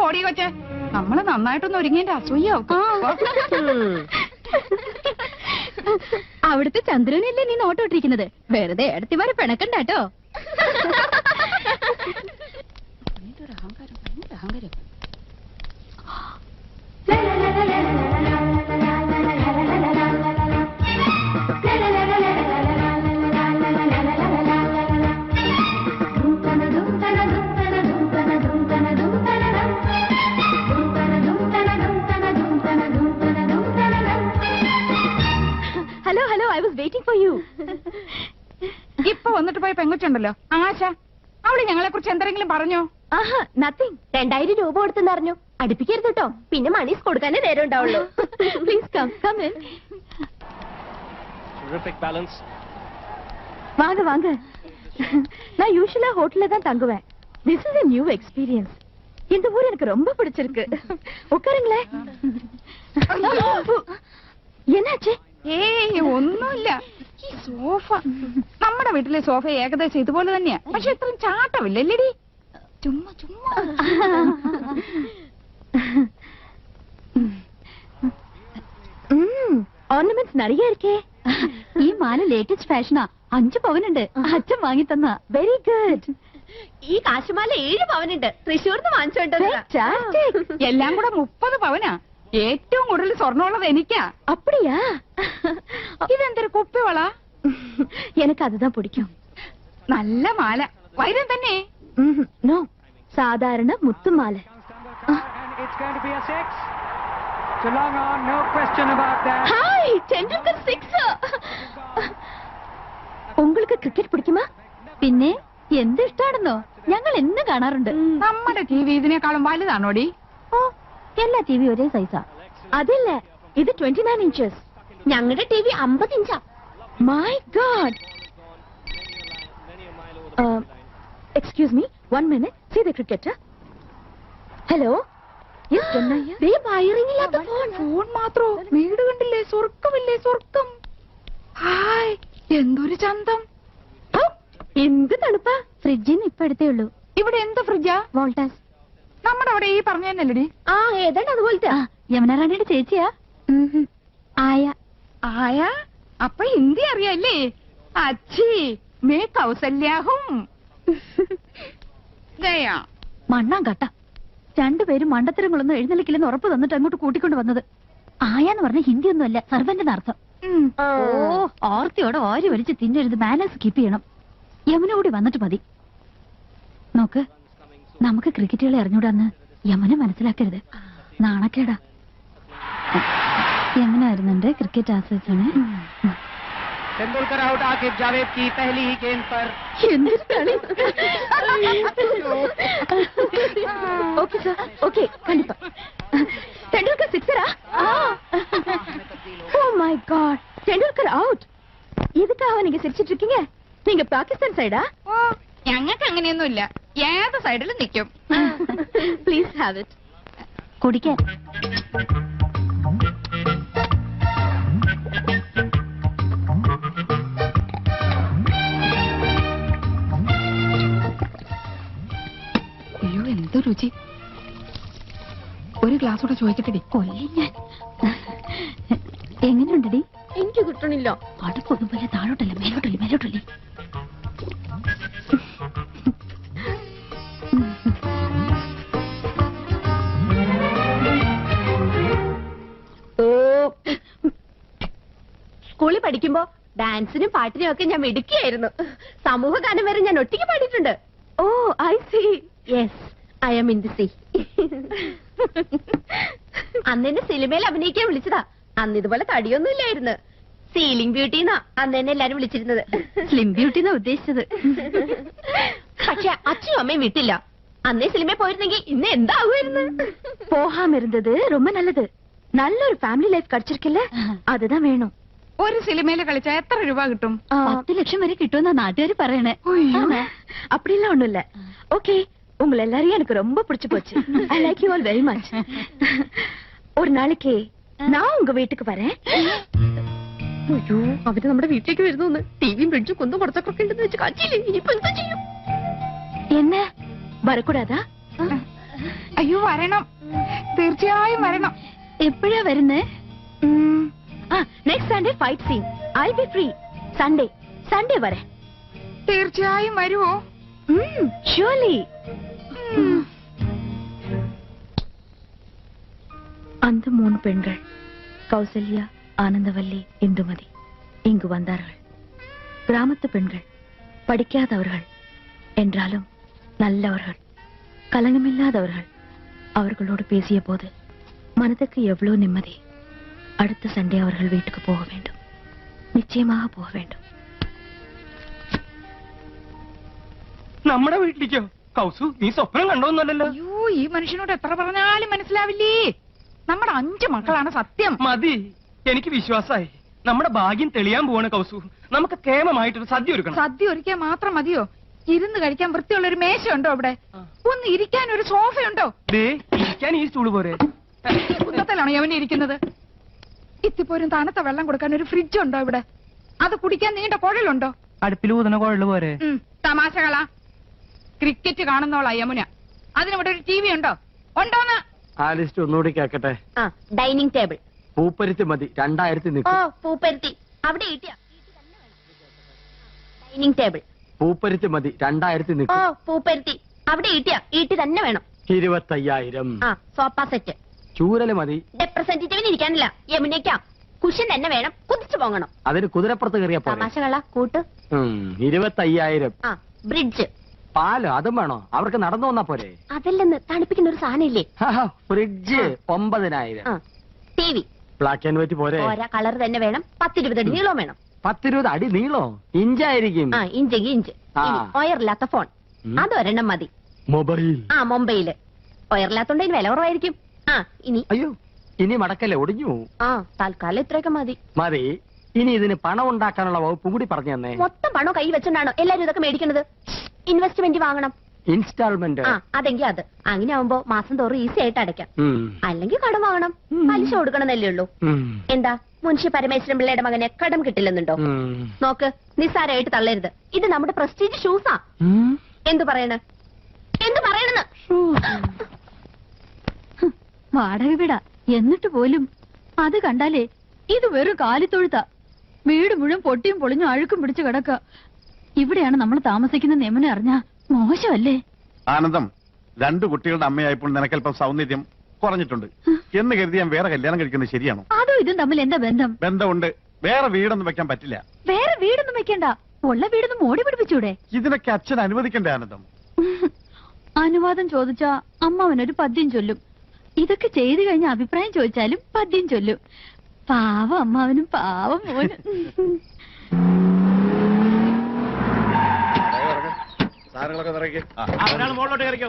ഓടി കൊച്ചേ. നമ്മള് നന്നായിട്ടൊന്ന് ഒരുങ്ങിന്റെ അസൂയാവും. അവിടുത്തെ ചന്ദ്രനല്ലേ നീ നോട്ടോട്ടിരിക്കുന്നത്? വെറുതെ എടുത്തിമാരെ പിണക്കണ്ടാട്ടോ. അഹങ്കാരം. Hello hello, I was waiting for you. ഇപ്പൊ വന്നിട്ട് പോയ പെങ്കൊച്ചുണ്ടല്ലോ ആശ, അവള് ഞങ്ങളെ കുറിച്ച് എന്തെങ്കിലും പറഞ്ഞോ? ആഹാ, നത്തിങ്. 2000 രൂപ കൊടുത്തെന്ന് അറിഞ്ഞു. അടുപ്പിക്കരുത് കേട്ടോ, പിന്നെ മണീസ് കൊടുക്കാനേ നേരം ഉണ്ടാവുള്ളൂ. Please come in. வாங்க வாங்க. நான் யூசுவலா ஹோட்டல்ல தான் தங்குவேன். This is a new experience. இந்த ஊர் எனக்கு ரொம்ப பிடிச்சிருக்கு. உட்காருங்களே. என்னாச்சு? ഏയ് ഒന്നുമില്ല. ഈ സോഫ, നമ്മുടെ വീട്ടിലെ സോഫ ഏകദേശം ഇതുപോലെ തന്നെയാ, പക്ഷെ ഇത്രയും ചാട്ടമില്ലല്ലേടി. ചുമ്മാ ചുമ്മാ. ഓർണമെന്റ്സ് நிறைய இருக்கே. ഈ മാല ലേറ്റസ്റ്റ് ഫാഷനാ. 5 പവനുണ്ട്. അച്ഛൻ വാങ്ങി തന്ന. Very good. ഈ കാശുമാല 7 പവനുണ്ട്. തൃശ്ശൂർന്ന് വാങ്ങിച്ചോണ്ട്. എല്ലാം കൂടെ 30 പവനാ. ഏറ്റവും കൂടുതൽ സ്വർണ്ണമുള്ളത് എനിക്കാ. அப்படியா? ഇതെന്തൊരു കുപ്പിവള? எனக்கு அதுதான் பிடிக்கும். നല്ല മാല. വൈരം തന്നെ? നോ, സാധാരണ മുത്തുമാല. ഹായ്, ടെണ്ടുൽക്കർ 6. உங்களுக்கு ക്രിക്കറ്റ് പിടിക്കുമോ? പിന്നെ എന്ത് ഇഷ്ടാണെന്നോ, ഞങ്ങൾ എന്ന് കാണാറുണ്ട്. നമ്മുടെ ടിവി ഇതിനേക്കാളും വലുതാണോടി? ഓ, എല്ലാ ടിവി ഒരേ സൈസാ. അതല്ല, ഇത് 29 ഇഞ്ചസ്. ഞങ്ങളുടെ ടിവി 50 ഇഞ്ചാ. My God. Excuse me, 1 minute. See the cricket. Hello. Phone മാത്രോ? വീട് കണ്ടില്ലേ? സ്വർഗമില്ലേ? സ്വർഗം. ഹായ്, എന്തൊരു ചന്തം. എന്ത് തണുപ്പാ. ഫ്രിഡ്ജിന്ന് ഇപ്പൊ എടുത്തേ ഉള്ളൂ. ഇവിടെ എന്ത് ഫ്രിഡ്ജാ? വോൾട്ടാസ്. നമ്മുടെ അവിടെ ഈ പറഞ്ഞു തന്നെയല്ലേടി? ആ, ഏതാണ്ട് അതുപോലത്തെ. യമുന റാണിയുടെ ചേച്ചിയാ. ആയ. ആയ? അപ്പൊ ഹിന്ദി അറിയാല്ലേ? അച്ഛി മേ കൗസല്യാഹും. ഗയാ. മണ്ണാൻ കട്ട. രണ്ടുപേരും മണ്ടത്തരങ്ങളൊന്നും എഴുന്നള്ളിക്കില്ലെന്ന് ഉറപ്പ് തന്നിട്ട് അങ്ങോട്ട് കൂട്ടിക്കൊണ്ട് വന്നത്. ആയാന്ന് പറഞ്ഞ ഹിന്ദി ഒന്നുമല്ല, സർവന്റിന് അർത്ഥം. ഓ, ഓർത്തിയോടെ ഓരി വലിച്ച് തിന്നരുത്. മാനേഴ്സ് കീപ്പ് ചെയ്യണം. യമുന കൂടി വന്നിട്ട് മതി. നോക്ക്, നമുക്ക് ക്രിക്കറ്റുകളെ അറിഞ്ഞൂടാന്ന് യമുന മനസ്സിലാക്കരുത്. നാണക്കേടാ. യമുന ആയിരുന്നുണ്ട് ക്രിക്കറ്റ് ആസ്വദിച്ചാണ്. तेंदुलकर आउट, आकिब जावेद की पहली ही गेंद पर. ஓகே சார், ஓகே, கண்டிப்பா. தெண்டுல்கர் சிக்ஸரா? Oh my God, Tendulkar out. இதுக்காக நீங்க சிரிச்சிட்டு இருக்கீங்க? நீங்க பாகிஸ்தான் சைடா? ഓ, ഞങ്ങൾക്ക് അങ്ങനെയൊന്നുമില്ല. ഏത് സൈഡിലും നിൽക്കും. Please have it. കുടിക്കാൻ. അയ്യോ, എന്ത് രുചി. ഒരു ഗ്ലാസ് കൂടെ ചോദിക്കട്ടെടി? കൊല്ലി ഞാൻ. എങ്ങനെയുണ്ടടി? എനിക്ക് കിട്ടണില്ല. അടുപ്പൊന്നും പോലെ താഴോട്ടല്ല, മേലോട്ടല്ലേ, മേലോട്ടല്ലേ. സ്കൂളിൽ പഠിക്കുമ്പോ ഡാൻസിനും പാട്ടിനും ഒക്കെ ഞാൻ മിടുക്കിയായിരുന്നു. സമൂഹ ഗാനം വരെ ഞാൻ ഒറ്റയ്ക്ക് പാടിയിട്ടുണ്ട്. Oh, I see. Yes, I am in the sea. അന്ന് എന്നെ സിനിമയിൽ അഭിനയിക്കാൻ വിളിച്ചതാ. അന്ന് ഇതുപോലെ തടിയൊന്നും ഇല്ലായിരുന്നു. സീലിംഗ് ബ്യൂട്ടി എന്നാ അന്ന് എന്നെ എല്ലാരും വിളിച്ചിരുന്നത്. സ്ലിം ബ്യൂട്ടി എന്നാ ഉദ്ദേശിച്ചത്. പക്ഷെ അച്ഛനും അമ്മയും വിട്ടില്ല. അന്നേ സിനിമയിൽ പോയിരുന്നെങ്കിൽ ഇന്ന് എന്താകുമായിരുന്നു? போகாம இருந்தது ரொம்ப நல்லது. நல்ல ஒரு ஃபேமிலி லைஃப் கிடைச்சிருக்குல்ல, அதுதான் வேணும். ഒരു സിനിമയിൽ കളിച്ചാ എത്ര രൂപ കിട്ടും? 10 ലക്ഷം വരെ കിട്ടുമെന്നാ നാട്ടുകാർ പറയണേ. அப்படிலாம் ஒண்ணும் இல்ல. ஓகே, உங்களை எல்லாரையும் எனக்கு ரொம்ப பிடிச்சு போச்சு. I like you all very much. ஒரு நாளைக்கு நான் உங்க വീട്ടിക്ക് வரேன். അയ്യോ, അവര് നമ്മുടെ വീട്ടിലേക്ക് വരുന്നു. ടിവിയും ഫ്രിഡ്ജും കൊന്നും കുറച്ചൊക്കെ ഉണ്ടെന്ന് വെച്ച് കാച്ചില്ലേ. ഇനിയിപ്പോ എന്താ ചെയ്യും? என்ன வரக்கூடாதா? അയ്യോ വരണം, തീർച്ചയായും വരണം. എപ്പോഴാ വരുന്നേ? Next Sunday fight scene. I be free. Sunday വരെ. തീർച്ചയായും വരുവോ? ഷുവർലി. அந்த 3 பெண்கள் கௌசல்யா, ஆனந்தவல்லி, இந்துமதி இங்கு வந்தார்கள். கிராமத்து பெண்கள், படிக்காதவர்கள் என்றாலும் நல்லவர்கள், கலங்கமில்லாதவர்கள். அவர்களோடு பேசிய போது மனதுக்கு எவ்வளவு நிம்மதி. அடுத்த சண்டே அவர்கள் வீட்டுக்கு போக வேண்டும். நிச்சயமாக போக வேண்டும். നമ്മുടെ വീട്ടിലേക്കോ? കൗസു, നീ സ്വപ്നം കണ്ടോന്നല്ലോ. അയ്യോ, ഈ മനുഷ്യനോട് എത്ര പറഞ്ഞാലും മനസ്സിലാവില്ലേ. നമ്മുടെ 5 മക്കളാണ് സത്യം. മതി, എനിക്ക് വിശ്വാസായി. നമ്മുടെ ഭാഗ്യം തെളിയാൻ പോവാണ് കൗസു. നമുക്ക് കേമമായിട്ടൊരു സദ്യ ഒരുക്കണം. സദ്യ ഒരുക്കാൻ മാത്രം മതിയോ? ഇരുന്ന് കഴിക്കാൻ വൃത്തിയുള്ള ഒരു മേശയുണ്ടോ അവിടെ? ഒന്ന് ഇരിക്കാൻ ഒരു സോഫയുണ്ടോ? ഇരിക്കാൻ ഈ സ്റ്റൂള് പോരെ? കുന്നത്തിലാണോ യവനെ ഇരിക്കുന്നത്? ഇത്തിപ്പോരും തണുത്ത വെള്ളം കൊടുക്കാൻ ഒരു ഫ്രിഡ്ജ് ഉണ്ടോ ഇവിടെ? അത് കുടിക്കാൻ നീണ്ട കുഴലുണ്ടോ? അടുപ്പിൽ ഊതുന്ന കുഴല് പോരെ? തമാശകളാ. ക്രിക്കറ്റ് കാണുന്നോളാ യമുന. അതിനിവിടെ ഒരു TV ഉണ്ടോ? ഉണ്ടോന്ന്? ആ ലിസ്റ്റ് ഒന്നുകൂടി കേക്കട്ടെ. Dining table. പൂപ്പരുത്തി മതി, 2000 നിൽക്കും. പൂപ്പരുത്തി അവിടെ ഡൈനിങ് ടേബിൾ. പൂപ്പരുത്തി മതി, 2000 നിൽക്കും. പൂപ്പരുത്തി അവിടെ ഈട്ടി തന്നെ വേണം. 25,000. Sofa set. ചൂരല് മതി. റെപ്രസെന്റേറ്റീവിന് ഇരിക്കാനില്ല, യമുനയ്ക്കാ. കുഷൻ തന്നെ വേണം, കുതിച്ചു പോകണം. അതിന് കുതിരപ്പുറത്ത് കയറിയ തമാശകളാ കൂട്ട്. 25,000. ബ്രിഡ്ജ്. പാലോ അതും വേണോ? അവർക്ക് നടന്നു വന്നാ പോരെ? അതല്ലെന്ന്, തണുപ്പിക്കുന്ന ഒരു സാധനം ഇല്ലേ? Fridge 9,000. TV. Black and white പോരെ? ഓരോ കളർ തന്നെ വേണം. 10-20 അടി നീളം വേണം. 10-20 അടി നീളോ? ഇഞ്ചായിരിക്കും. ഇഞ്ചെങ്കിൽ ഇഞ്ച്. ഒയറില്ലാത്ത ഫോൺ അതൊരെണ്ണം മതി. മൊബൈൽ. മൊബൈല്. ഒയറില്ലാത്തോണ്ട് ഇതിന് വില കുറവായിരിക്കും. ഇനി അയ്യോ, ഇനി മടക്കല്ലേ, ഒടിഞ്ഞു. തൽക്കാലം ഇത്രയൊക്കെ മതി. മതി. ഇനി ഇതിന് പണം ഉണ്ടാക്കാനുള്ള വകുപ്പും കൂടി പറഞ്ഞു തന്നെ. മൊത്തം പണം കൈ വെച്ചോണ്ടാണോ എല്ലാരും ഇതൊക്കെ മേടിക്കുന്നത്? ഇൻവെസ്റ്റ്മെന്റ് വാങ്ങണം. ഇൻസ്റ്റാൾമെന്റ്. അതെങ്കിൽ അത്. അങ്ങനെ ആവുമ്പോ മാസം തോറും ഈസി ആയിട്ട് അടയ്ക്കാം. അല്ലെങ്കിൽ കടം വാങ്ങണം, പലിശ കൊടുക്കണമെന്നല്ലേ ഉള്ളൂ. എന്താ മുൻഷി പരമേശ്വരൻ പിള്ളയുടെ മകനെ കടം കിട്ടില്ലെന്നുണ്ടോ? നോക്ക്, നിസ്സാരമായിട്ട് തള്ളരുത്. ഇത് നമ്മുടെ പ്രസ്റ്റീജ് ഷൂസാ. എന്തു പറയണെന്ന് വാടക വീടാ എന്നിട്ട് പോലും അത് കണ്ടാലേ ഇത് വെറും കാലിത്തൊഴുത്താ. വീട് മുഴുവൻ പൊട്ടിയും പൊളിഞ്ഞും അഴുക്കും പിടിച്ചു കിടക്ക. ഇവിടെയാണ് നമ്മൾ താമസിക്കുന്ന നെമനെ അറിഞ്ഞാ മോശമല്ലേ? ആനന്ദം, 2 കുട്ടികളുടെ അമ്മയായപ്പോൾ നിനക്കല്പം സൗന്ദര്യം കുറഞ്ഞിട്ടുണ്ട് എന്ന് കരുതി ഞാൻ വേറെ കല്യാണം കഴിക്കുന്നത് ശരിയാണോ? അതും ഇതും തമ്മിൽ എന്താ ബന്ധം? ബന്ധമുണ്ട്. വേറെ വീടൊന്നും വെക്കാൻ പറ്റില്ല. വേറെ വീടൊന്നും വെക്കണ്ട, ഉള്ള വീടൊന്നും മോടി പിടിപ്പിച്ചൂടെ? ഇതിനൊക്കെ അച്ഛൻ അനുവദിക്കണ്ടേ ആനന്ദം? അനുവാദം ചോദിച്ചാ അമ്മാവനൊരു പദ്യം ചൊല്ലും. ഇതൊക്കെ ചെയ്തു കഴിഞ്ഞ അഭിപ്രായം ചോദിച്ചാലും പദ്യം ചൊല്ലും. പാവം അമ്മാവനും പാവം മോനും. മുകളിലോട്ട് കയറിക്കോ.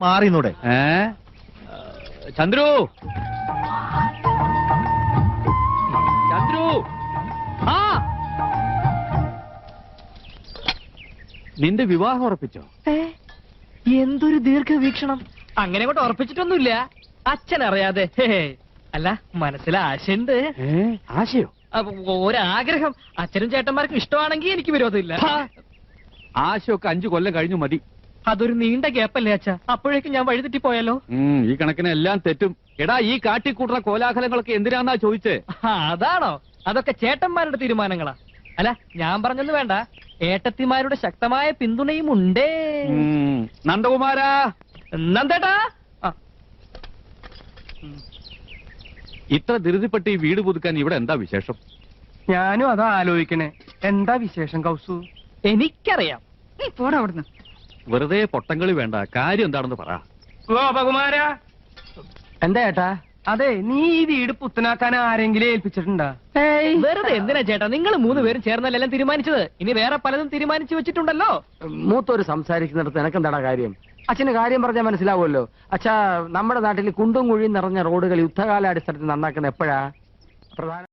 മാറിന്നൂടെ? ചന്ദ്രു, ചന്ദ്രു, നിന്റെ വിവാഹം ഉറപ്പിച്ചോ? എന്തൊരു ദീർഘവീക്ഷണം. അങ്ങനെ കൊണ്ട് ഉറപ്പിച്ചിട്ടൊന്നുമില്ല, അച്ഛൻ അറിയാതെ. അല്ല, മനസ്സിൽ ആശയുണ്ട്. ആശയോ? ഒരാഗ്രഹം. അച്ഛനും ചേട്ടന്മാർക്കും ഇഷ്ടമാണെങ്കിൽ എനിക്ക് വിരോധമില്ല. ആശയൊക്കെ 5 കൊല്ലം കഴിഞ്ഞു മതി. അതൊരു നീണ്ട ഗ്യാപ്പല്ലേ അച്ഛാ? അപ്പോഴേക്കും ഞാൻ വഴിതെറ്റി പോയാലോ? ഈ കണക്കിന് എല്ലാം തെറ്റും. എടാ, ഈ കാട്ടിക്കൂട്ടുന്ന കോലാഹലങ്ങളൊക്കെ എന്തിനാന്നാ ചോദിച്ചേ? അതാണോ? അതൊക്കെ ചേട്ടന്മാരുടെ തീരുമാനങ്ങളാ. അല്ല, ഞാൻ പറഞ്ഞൊന്നും വേണ്ട, ഏട്ടത്തിമാരുടെ ശക്തമായ പിന്തുണയും ഉണ്ടേ. നന്ദകുമാരാ, നന്ദേട്ടാ, ഇത്ര ധൃതിപ്പെട്ട് ഈ വീട് പുതുക്കാൻ ഇവിടെ എന്താ വിശേഷം? ഞാനും അതാ ആലോചിക്കണേ. എന്താ വിശേഷം കൗസു? എനിക്കറിയാം. നീ പോടാ അവിടുന്ന്. വെറുതെ പൊട്ടങ്കളി വേണ്ട, കാര്യം എന്താണെന്ന് പറ. ഗോപകുമാരാ, എന്താ ഏട്ടാ? അതെ, നീ ഈ വീട് പുത്തനാക്കാൻ ആരെങ്കിലും ഏൽപ്പിച്ചിട്ടുണ്ടാ? വെറുതെ എന്തിനാ ചേട്ടാ, നിങ്ങൾ 3 പേരും ചേർന്നല്ല എല്ലാം തീരുമാനിച്ചത്. ഇനി വേറെ പലതും തീരുമാനിച്ചു വെച്ചിട്ടുണ്ടല്ലോ. മൂത്തോര് സംസാരിക്കുന്നിടത്ത് എനക്കെന്താടാ കാര്യം? അച്ഛന് കാര്യം പറഞ്ഞാൽ മനസ്സിലാവുമല്ലോ. അച്ഛാ, നമ്മുടെ നാട്ടിൽ കുണ്ടും കുഴിയും നിറഞ്ഞ റോഡുകൾ യുദ്ധകാലാടിസ്ഥാനത്തിൽ നന്നാക്കുന്ന എപ്പോഴാ? പ്രധാന